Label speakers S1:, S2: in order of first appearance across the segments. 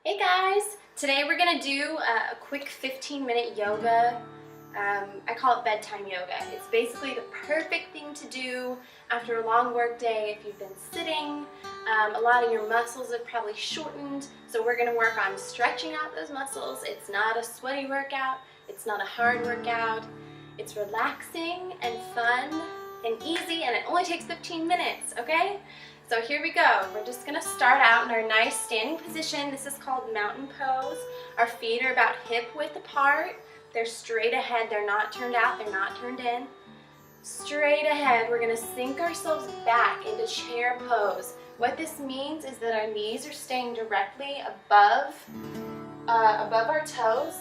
S1: Hey guys! Today we're going to do a quick 15-minute yoga. I call it bedtime yoga. It's basically the perfect thing to do after a long work day if you've been sitting. A lot of your muscles have probably shortened, so we're going to work on stretching out those muscles. It's not a sweaty workout. It's not a hard workout. It's relaxing and fun and easy, and it only takes 15 minutes, okay? So here we go. We're just going to start out in our nice standing position. This is called mountain pose. Our feet are about hip width apart. They're straight ahead. They're not turned out. They're not turned in. Straight ahead, we're going to sink ourselves back into chair pose. What this means is that our knees are staying directly above our toes,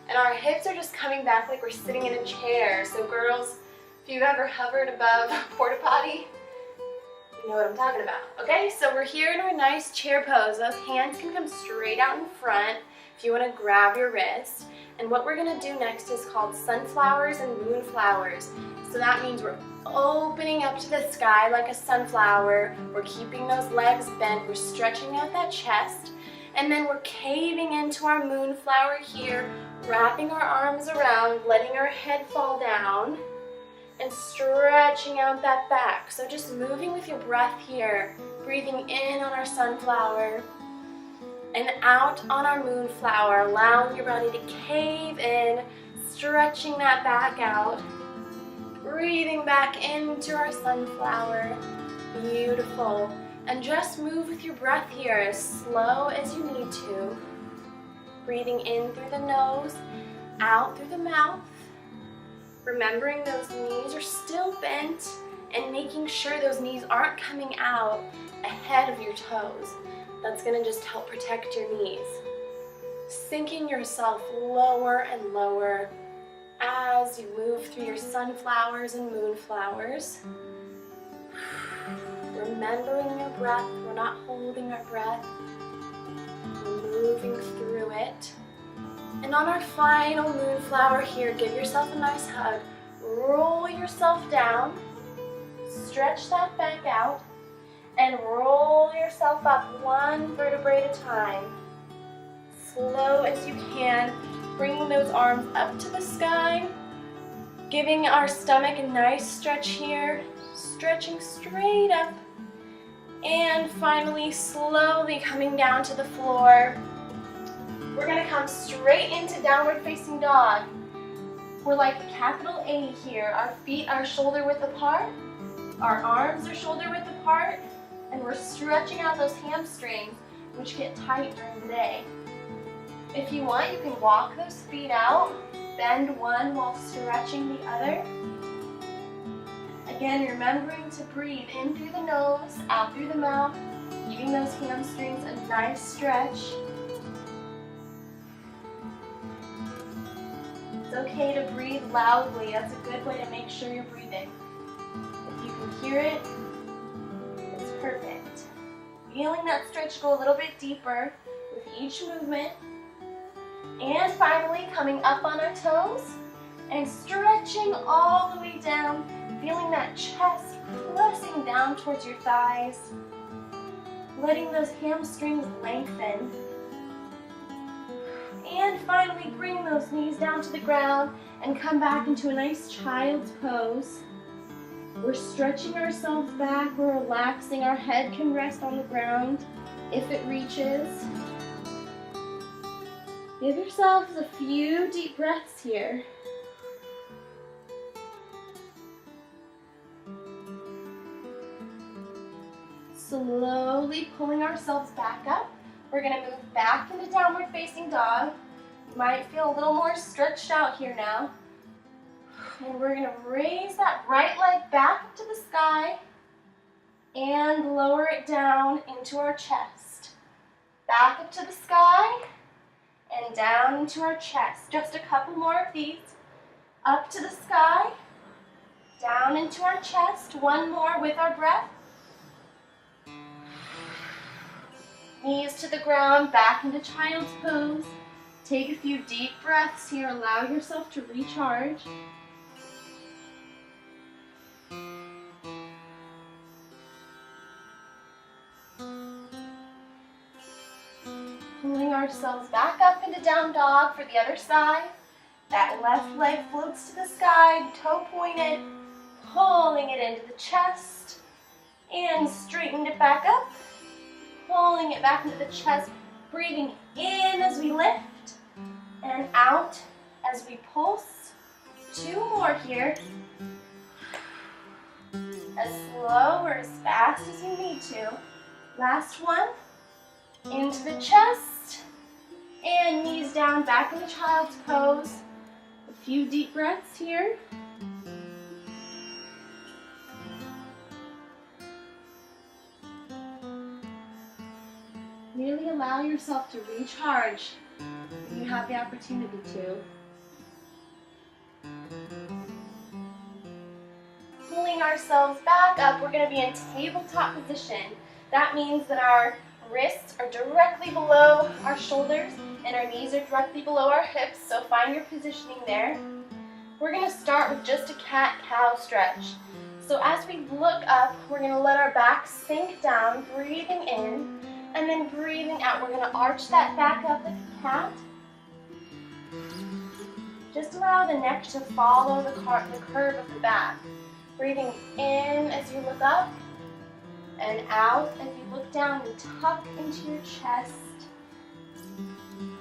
S1: and our hips are just coming back like we're sitting in a chair. So girls, if you've ever hovered above a porta potty, you know what I'm talking about. Okay, so we're here in our nice chair pose. Those hands can come straight out in front if you want to grab your wrist. And what we're going to do next is called sunflowers and moonflowers. So that means we're opening up to the sky like a sunflower. We're keeping those legs bent. We're stretching out that chest. And then we're caving into our moonflower here, wrapping our arms around, letting our head fall down, and stretching out that back. So just moving with your breath here, breathing in on our sunflower and out on our moonflower, allowing your body to cave in, stretching that back out, breathing back into our sunflower. Beautiful. And just move with your breath here as slow as you need to. Breathing in through the nose, out through the mouth. Remembering those knees are still bent and making sure those knees aren't coming out ahead of your toes. That's going to just help protect your knees. Sinking yourself lower and lower as you move through your sunflowers and moonflowers. Remembering your breath, we're not holding our breath. We're moving through it. And on our final moonflower here, give yourself a nice hug. Roll yourself down, stretch that back out, and roll yourself up one vertebrae at a time. Slow as you can, bringing those arms up to the sky, giving our stomach a nice stretch here, stretching straight up, and finally slowly coming down to the floor. We're going to come straight into downward facing dog. We're like the capital A here. Our feet are shoulder width apart. Our arms are shoulder width apart. And we're stretching out those hamstrings, which get tight during the day. If you want, you can walk those feet out. Bend one while stretching the other. Again, remembering to breathe in through the nose, out through the mouth, giving those hamstrings a nice stretch. It's okay to breathe loudly. That's a good way to make sure you're breathing. If you can hear it, it's perfect. Feeling that stretch go a little bit deeper with each movement. And finally, coming up on our toes and stretching all the way down, feeling that chest pressing down towards your thighs, letting those hamstrings lengthen. And finally, bring those knees down to the ground and come back into a nice child's pose. We're stretching ourselves back, we're relaxing. Our head can rest on the ground if it reaches. Give yourselves a few deep breaths here. Slowly pulling ourselves back up. We're going to move back into downward facing dog. You might feel a little more stretched out here now. And we're going to raise that right leg back up to the sky and lower it down into our chest. Back up to the sky and down into our chest. Just a couple more of these. Up to the sky, down into our chest. One more with our breath. Knees to the ground, back into child's pose. Take a few deep breaths here. Allow yourself to recharge. Pulling ourselves back up into down dog for the other side. That left leg floats to the sky, toe pointed, pulling it into the chest, and straightened it back up, pulling it back into the chest, breathing in as we lift, and out as we pulse. 2 more here. As slow or as fast as you need to. Last one. Into the chest, and knees down, back into child's pose. A few deep breaths here. Really allow yourself to recharge when you have the opportunity to. Pulling ourselves back up, we're going to be in tabletop position. That means that our wrists are directly below our shoulders and our knees are directly below our hips, so find your positioning there. We're going to start with just a cat-cow stretch. So as we look up, we're going to let our back sink down, breathing in, and then breathing out. We're going to arch that back up like a cat. Just allow the neck to follow the curve of the back. Breathing in as you look up, and out as you look down and tuck into your chest.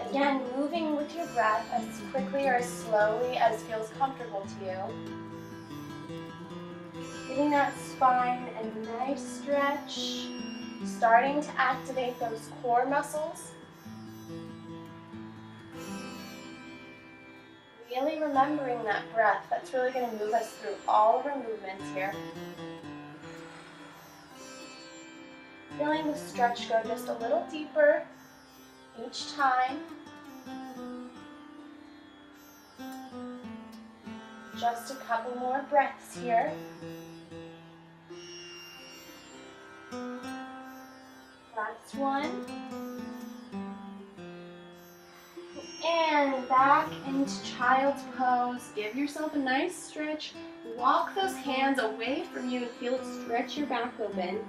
S1: Again, moving with your breath as quickly or as slowly as feels comfortable to you. Giving that spine a nice stretch, starting to activate those core muscles. Really remembering that breath. That's really going to move us through all of our movements here. Feeling the stretch go just a little deeper each time. Just a couple more breaths here. Last one. And back into child's pose. Give yourself a nice stretch. Walk those hands away from you and feel it stretch your back open.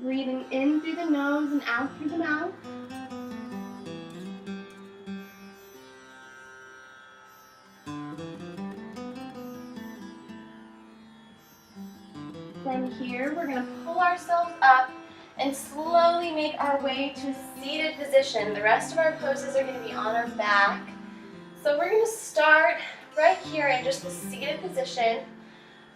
S1: Breathing in through the nose and out through the mouth. From here, we're going to pull ourselves up and slowly make our way to a seated position. The rest of our poses are going to be on our back. So we're going to start right here in just the seated position.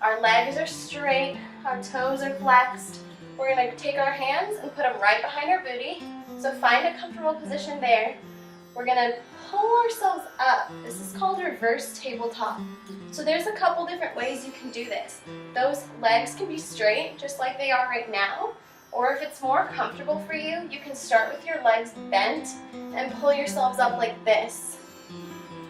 S1: Our legs are straight, our toes are flexed. We're going to take our hands and put them right behind our booty. So find a comfortable position there. We're going to pull ourselves up. This is called reverse tabletop. So there's a couple different ways you can do this. Those legs can be straight, just like they are right now. Or if it's more comfortable for you, you can start with your legs bent and pull yourselves up like this.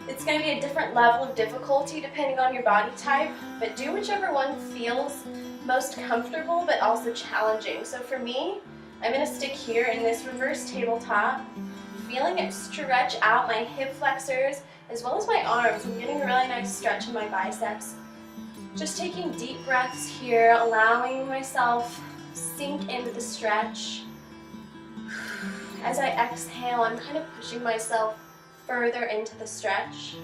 S1: It's going to be a different level of difficulty depending on your body type, but do whichever one feels most comfortable but also challenging. So for me, I'm going to stick here in this reverse tabletop, feeling it stretch out my hip flexors as well as my arms. I'm getting a really nice stretch in my biceps. Just taking deep breaths here, allowing myself sink into the stretch. As I exhale, I'm kind of pushing myself further into the stretch.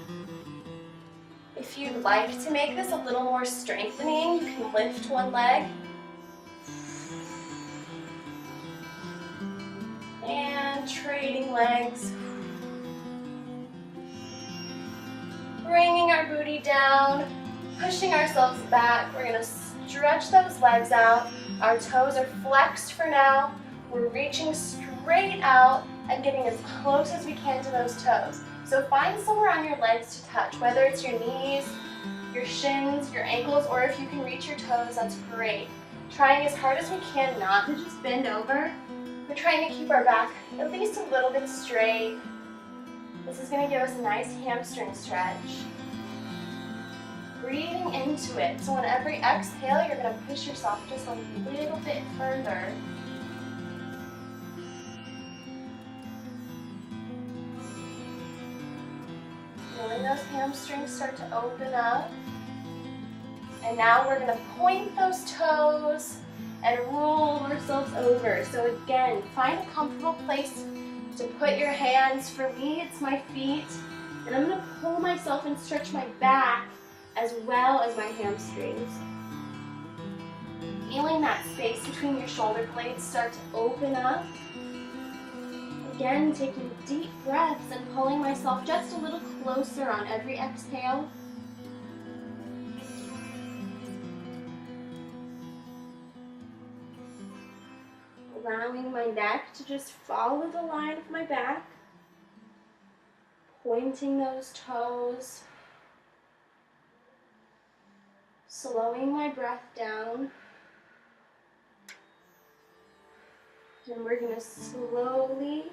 S1: If you'd like to make this a little more strengthening, you can lift one leg. And trading legs. Bringing our booty down, pushing ourselves back. We're going to stretch those legs out. Our toes are flexed for now. We're reaching straight out and getting as close as we can to those toes. So find somewhere on your legs to touch, whether it's your knees, your shins, your ankles, or if you can reach your toes, that's great. Trying as hard as we can not to just bend over. We're trying to keep our back at least a little bit straight. This is going to give us a nice hamstring stretch. Breathing into it. So on every exhale, you're going to push yourself just a little bit further. Feeling those hamstrings start to open up. And now we're going to point those toes and roll ourselves over. So again, find a comfortable place to put your hands. For me, it's my feet. And I'm gonna pull myself and stretch my back as well as my hamstrings. Feeling that space between your shoulder blades start to open up. Again, taking deep breaths and pulling myself just a little closer on every exhale. Allowing my neck to just follow the line of my back. Pointing those toes. Slowing my breath down. And we're going to slowly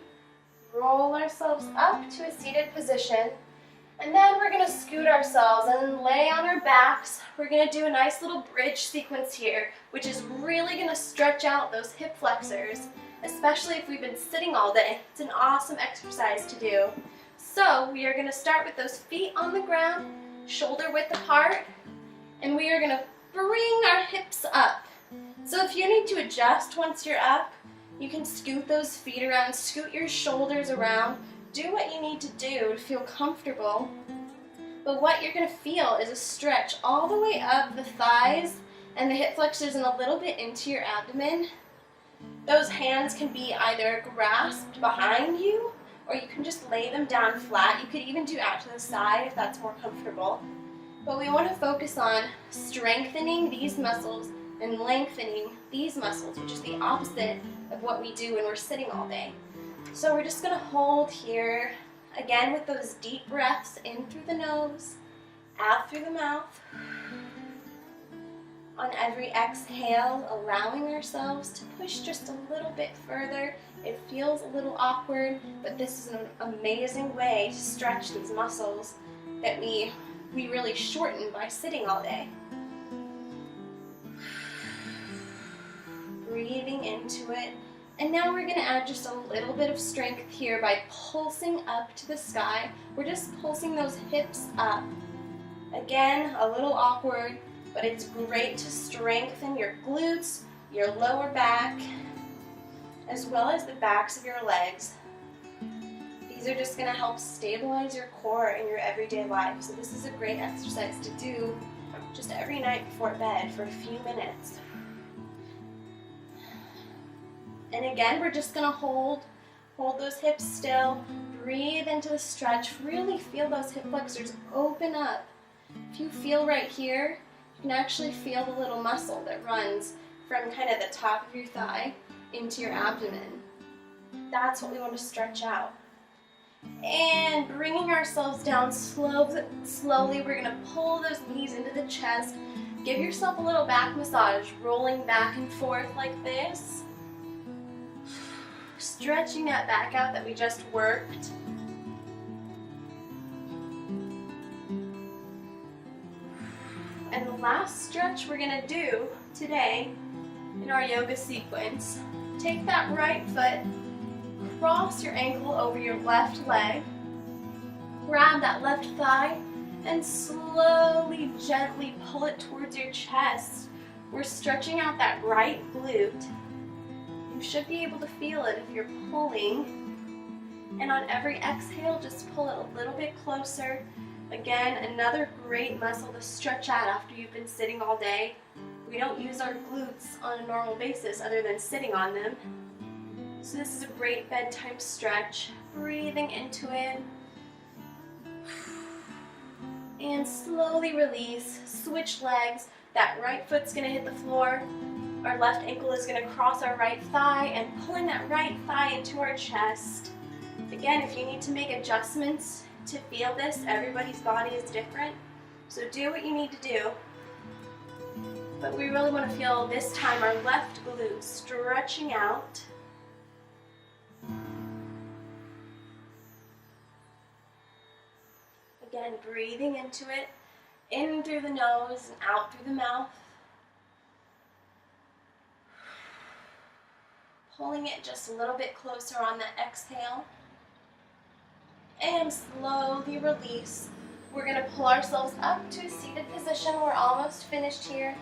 S1: roll ourselves up to a seated position. And then we're going to scoot ourselves and lay on our backs. We're going to do a nice little bridge sequence here, which is really going to stretch out those hip flexors, especially if we've been sitting all day. It's an awesome exercise to do. So we are going to start with those feet on the ground, shoulder width apart, and we are going to bring our hips up. So if you need to adjust once you're up, you can scoot those feet around, scoot your shoulders around, do what you need to do to feel comfortable. But what you're going to feel is a stretch all the way up the thighs and the hip flexors and a little bit into your abdomen. Those hands can be either grasped behind you, or you can just lay them down flat. You could even do out to the side if that's more comfortable. But we want to focus on strengthening these muscles and lengthening these muscles, which is the opposite of what we do when we're sitting all day. So we're just going to hold here, again with those deep breaths in through the nose, out through the mouth. On every exhale, allowing ourselves to push just a little bit further. It feels a little awkward, but this is an amazing way to stretch these muscles that we really shorten by sitting all day. Breathing into it. And now we're going to add just a little bit of strength here by pulsing up to the sky. We're just pulsing those hips up. Again, a little awkward, but it's great to strengthen your glutes, your lower back, as well as the backs of your legs. These are just going to help stabilize your core in your everyday life. So this is a great exercise to do just every night before bed for a few minutes. And again, we're just going to hold those hips still, breathe into the stretch, really feel those hip flexors open up. If you feel right here, you can actually feel the little muscle that runs from kind of the top of your thigh into your abdomen. That's what we want to stretch out. And bringing ourselves down slowly, we're going to pull those knees into the chest. Give yourself a little back massage, rolling back and forth like this. Stretching that back out that we just worked. And the last stretch we're going to do today in our yoga sequence, take that right foot, cross your ankle over your left leg, grab that left thigh, and slowly, gently pull it towards your chest. We're stretching out that right glute. You should be able to feel it if you're pulling. And on every exhale, just pull it a little bit closer. Again, another great muscle to stretch out after you've been sitting all day. We don't use our glutes on a normal basis other than sitting on them. So this is a great bedtime stretch. Breathing into it. And slowly release. Switch legs. That right foot's going to hit the floor. Our left ankle is going to cross our right thigh and pulling that right thigh into our chest. Again, if you need to make adjustments to feel this, everybody's body is different. So do what you need to do. But we really want to feel this time our left glute stretching out. Again, breathing into it, in through the nose and out through the mouth. Pulling it just a little bit closer on that exhale. And slowly release. We're going to pull ourselves up to a seated position. We're almost finished here.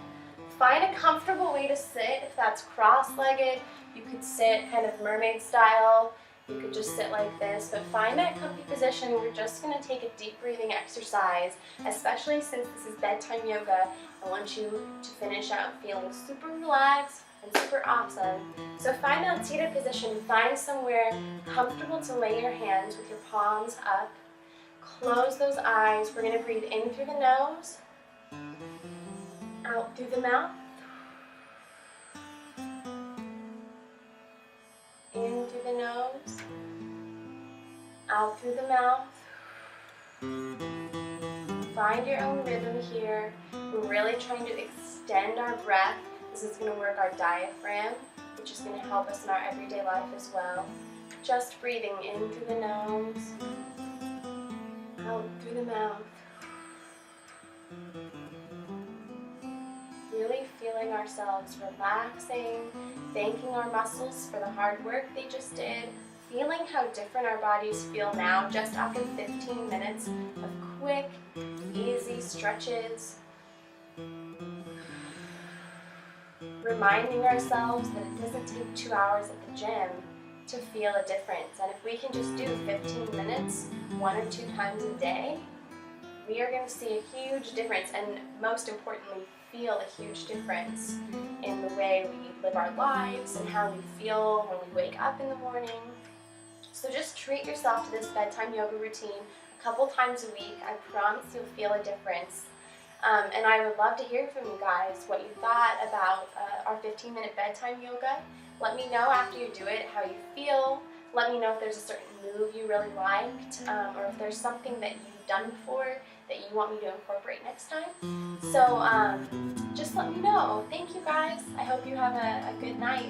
S1: find a comfortable way to sit. If that's cross-legged, you could sit kind of mermaid style. You could just sit like this, but find that comfy position. We're just going to take a deep breathing exercise, especially since this is bedtime yoga. I want you to finish out feeling super relaxed and super awesome. So find that seated position. Find somewhere comfortable to lay your hands with your palms up. Close those eyes. We're going to breathe in through the nose, out through the mouth, in through the nose, out through the mouth. Find your own rhythm here. We're really trying to extend our breath. This is going to work our diaphragm, which is going to help us in our everyday life as well. Just breathing in through the nose, out through the mouth. Really feeling ourselves relaxing, thanking our muscles for the hard work they just did, feeling how different our bodies feel now just after 15 minutes of quick, easy stretches. Reminding ourselves that it doesn't take 2 hours at the gym to feel a difference. And if we can just do 15 minutes 1 or 2 times a day, we are going to see a huge difference, and most importantly, feel a huge difference in the way we live our lives and how we feel when we wake up in the morning. So just treat yourself to this bedtime yoga routine a couple times a week. I promise you'll feel a difference. And I would love to hear from you guys what you thought about our 15-minute bedtime yoga. Let me know after you do it how you feel. Let me know if there's a certain move you really liked, or if there's something that you've done before that you want me to incorporate next time. So just let me know. Thank you guys. I hope you have a good night.